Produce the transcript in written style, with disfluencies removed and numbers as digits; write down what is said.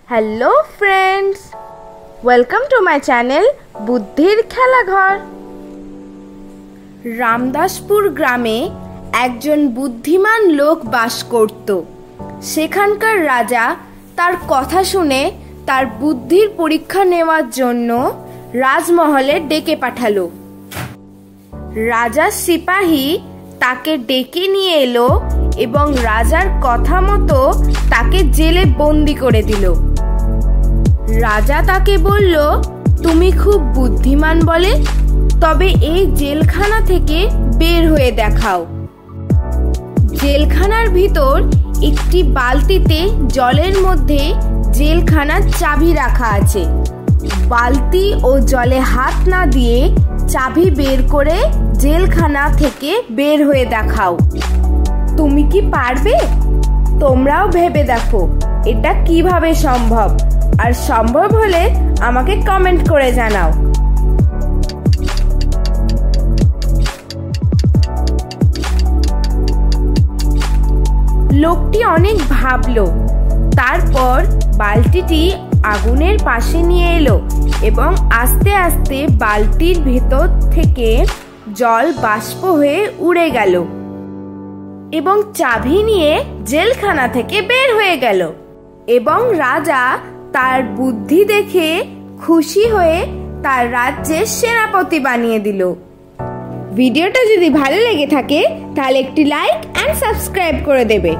Hello friends, welcome to my channel বুদ্ধির খেলাঘর। রামদাসপুর গ্রামে একজন বুদ্ধিমান লোক বাস করত। সেখানকার রাজা তার কথা শুনে তার বুদ্ধির পরীক্ষা নেওয়ার জন্য রাজমহলে ডেকে পাঠালো। রাজার সিপাহী তাকে ডেকে নিয়ে এলো এবং রাজার কথা মতো তাকে জেলে বন্দি করে দিল। রাজা তাকে বলল, তুমি খুব বুদ্ধিমান বলে, তবে এই জেলখানা থেকে বের হয়ে দেখাও। জেলখানার ভিতর একটি বালতিতে জলের মধ্যে জেলখানার চাবি রাখা আছে। বালতি ও জলে হাত না দিয়ে চাবি বের করে জেলখানা থেকে বের হয়ে দেখাও। তুমি কি পারবে? তোমরাও ভেবে দেখো এটা কিভাবে সম্ভব, আর সম্ভব হলে আমাকে কমেন্ট করে জানাও। লোকটি অনেক ভাবলো, তারপর বালতিটি আগুনের পাশে নিয়ে এলো এবং আস্তে আস্তে বালতির ভেতর থেকে জল বাষ্প হয়ে উড়ে গেল এবং চাবি নিয়ে জেলখানা থেকে বের হয়ে গেল। এবং রাজা তার বুদ্ধি দেখে খুশি হয়ে তার রাজ্যের সেনাপতি বানিয়ে দিল। ভিডিওটা যদি ভালো লেগে থাকে তাহলে একটি লাইক এন্ড সাবস্ক্রাইব করে দেবে।